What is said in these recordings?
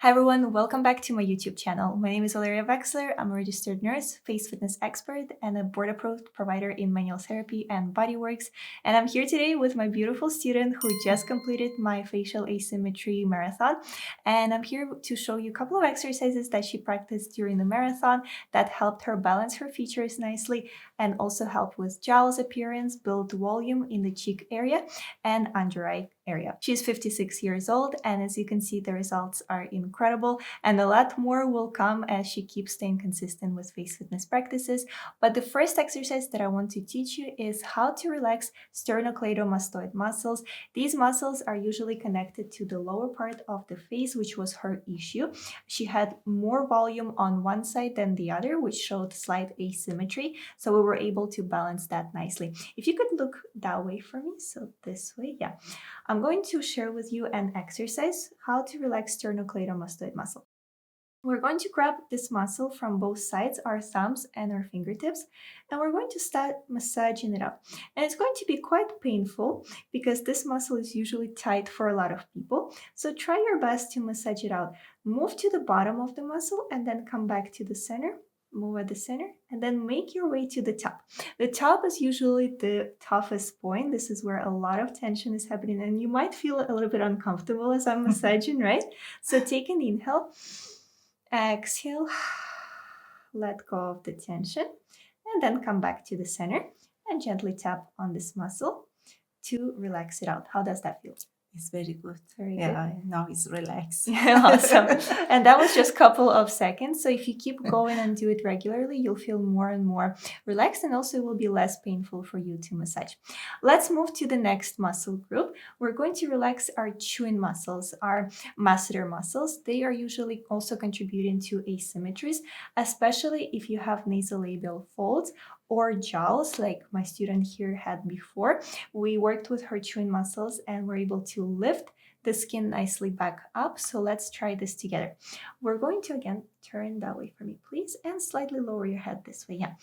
Hi everyone, welcome back to my YouTube channel. My name is Valeria Wexler. I'm a registered nurse, face fitness expert, and a board-approved provider in manual therapy and bodyworks. And I'm here today with my beautiful student who just completed my facial asymmetry marathon. And I'm here to show you a couple of exercises that she practiced during the marathon that helped her balance her features nicely and also help with jowls appearance, build volume in the cheek area and under eye area. She's 56 years old, and as you can see, the results are incredible, and a lot more will come as she keeps staying consistent with face fitness practices. But the first exercise that I want to teach you is how to relax sternocleidomastoid muscles. These muscles are usually connected to the lower part of the face, which was her issue. She had more volume on one side than the other, which showed slight asymmetry, so we were able to balance that nicely. If you could look that way for me, so this way, yeah. I'm going to share with you an exercise, how to relax sternocleidomastoid muscle. We're going to grab this muscle from both sides, our thumbs and our fingertips, and we're going to start massaging it out. And it's going to be quite painful because this muscle is usually tight for a lot of people. So try your best to massage it out. Move to the bottom of the muscle and then come back to the center. Move at the center and then make your way to the top. The top is usually the toughest point. This is where a lot of tension is happening and you might feel a little bit uncomfortable as I'm massaging, right? So take an inhale, exhale, let go of the tension, and then come back to the center and gently tap on this muscle to relax it out. How does that feel? It's very good. Very Yeah, good. now it's relaxed. Awesome. And that was just a couple of seconds. So if you keep going and do it regularly, you'll feel more and more relaxed, and also it will be less painful for you to massage. Let's move to the next muscle group. We're going to relax our chewing muscles, our masseter muscles. They are usually also contributing to asymmetries, especially if you have nasolabial folds or jowls like my student here had before. We worked with her chewing muscles and we're able to lift the skin nicely back up. So let's try this together. We're going to again turn that way for me, please, and slightly lower your head this way. Yeah.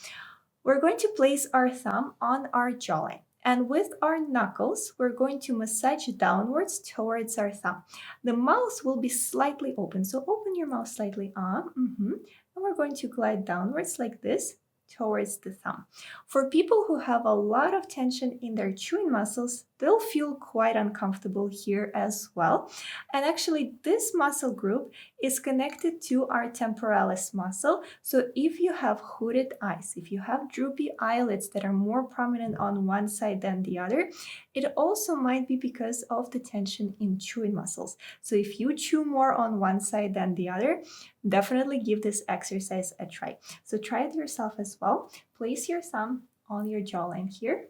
We're going to place our thumb on our jawline. And with our knuckles, we're going to massage downwards towards our thumb. The mouth will be slightly open. So open your mouth slightly on. And we're going to glide downwards like this towards the thumb. For people who have a lot of tension in their chewing muscles, they'll feel quite uncomfortable here as well. And actually, this muscle group is connected to our temporalis muscle. So if you have hooded eyes, if you have droopy eyelids that are more prominent on one side than the other, it also might be because of the tension in chewing muscles. So if you chew more on one side than the other, definitely give this exercise a try. So try it yourself as well. Place your thumb on your jawline here.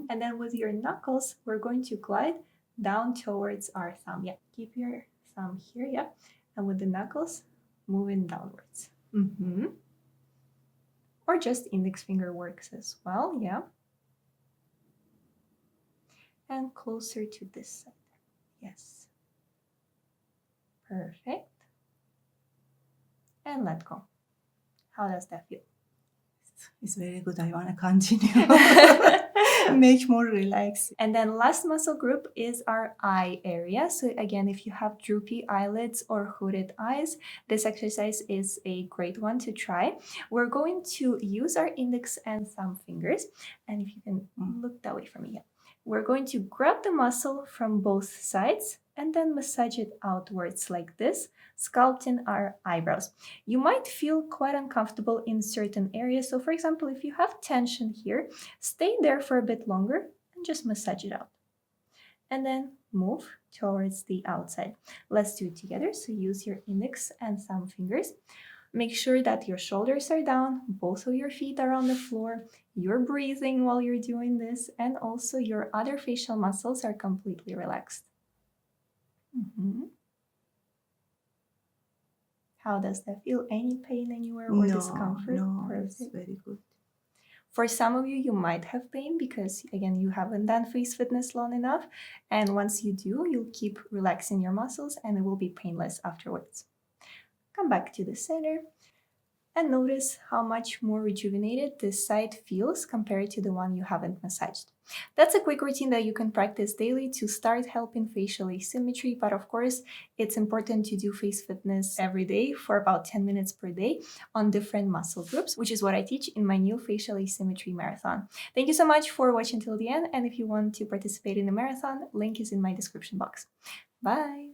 And then with your knuckles, we're going to glide down towards our thumb. Yeah, keep your thumb here. Yeah. And with the knuckles, moving downwards. Or just index finger works as well. Yeah. And closer to this side. Yes. Perfect. And let go. How does that feel? It's very good. I want to continue. Make more relaxed. And then last muscle group is our eye area. So again, if you have droopy eyelids or hooded eyes, this exercise is a great one to try. We're going to use our index and thumb fingers. And if you can look that way for me, yeah. We're going to grab the muscle from both sides and then massage it outwards like this, sculpting our eyebrows. You might feel quite uncomfortable in certain areas. So for example, if you have tension here, stay there for a bit longer and just massage it out. And then move towards the outside. Let's do it together. So use your index and thumb fingers. Make sure that your shoulders are down, both of your feet are on the floor, you're breathing while you're doing this, and also your other facial muscles are completely relaxed. How does that feel? Any pain anywhere or discomfort? No, Perfect. it's very good. For some of you, you might have pain because, again, you haven't done face fitness long enough. And once you do, you'll keep relaxing your muscles and it will be painless afterwards. Come back to the center and notice how much more rejuvenated this side feels compared to the one you haven't massaged. That's a quick routine that you can practice daily to start helping facial asymmetry, but of course, it's important to do face fitness every day for about 10 minutes per day on different muscle groups, which is what I teach in my new facial asymmetry marathon. Thank you so much for watching till the end, and if you want to participate in the marathon, link is in my description box. Bye!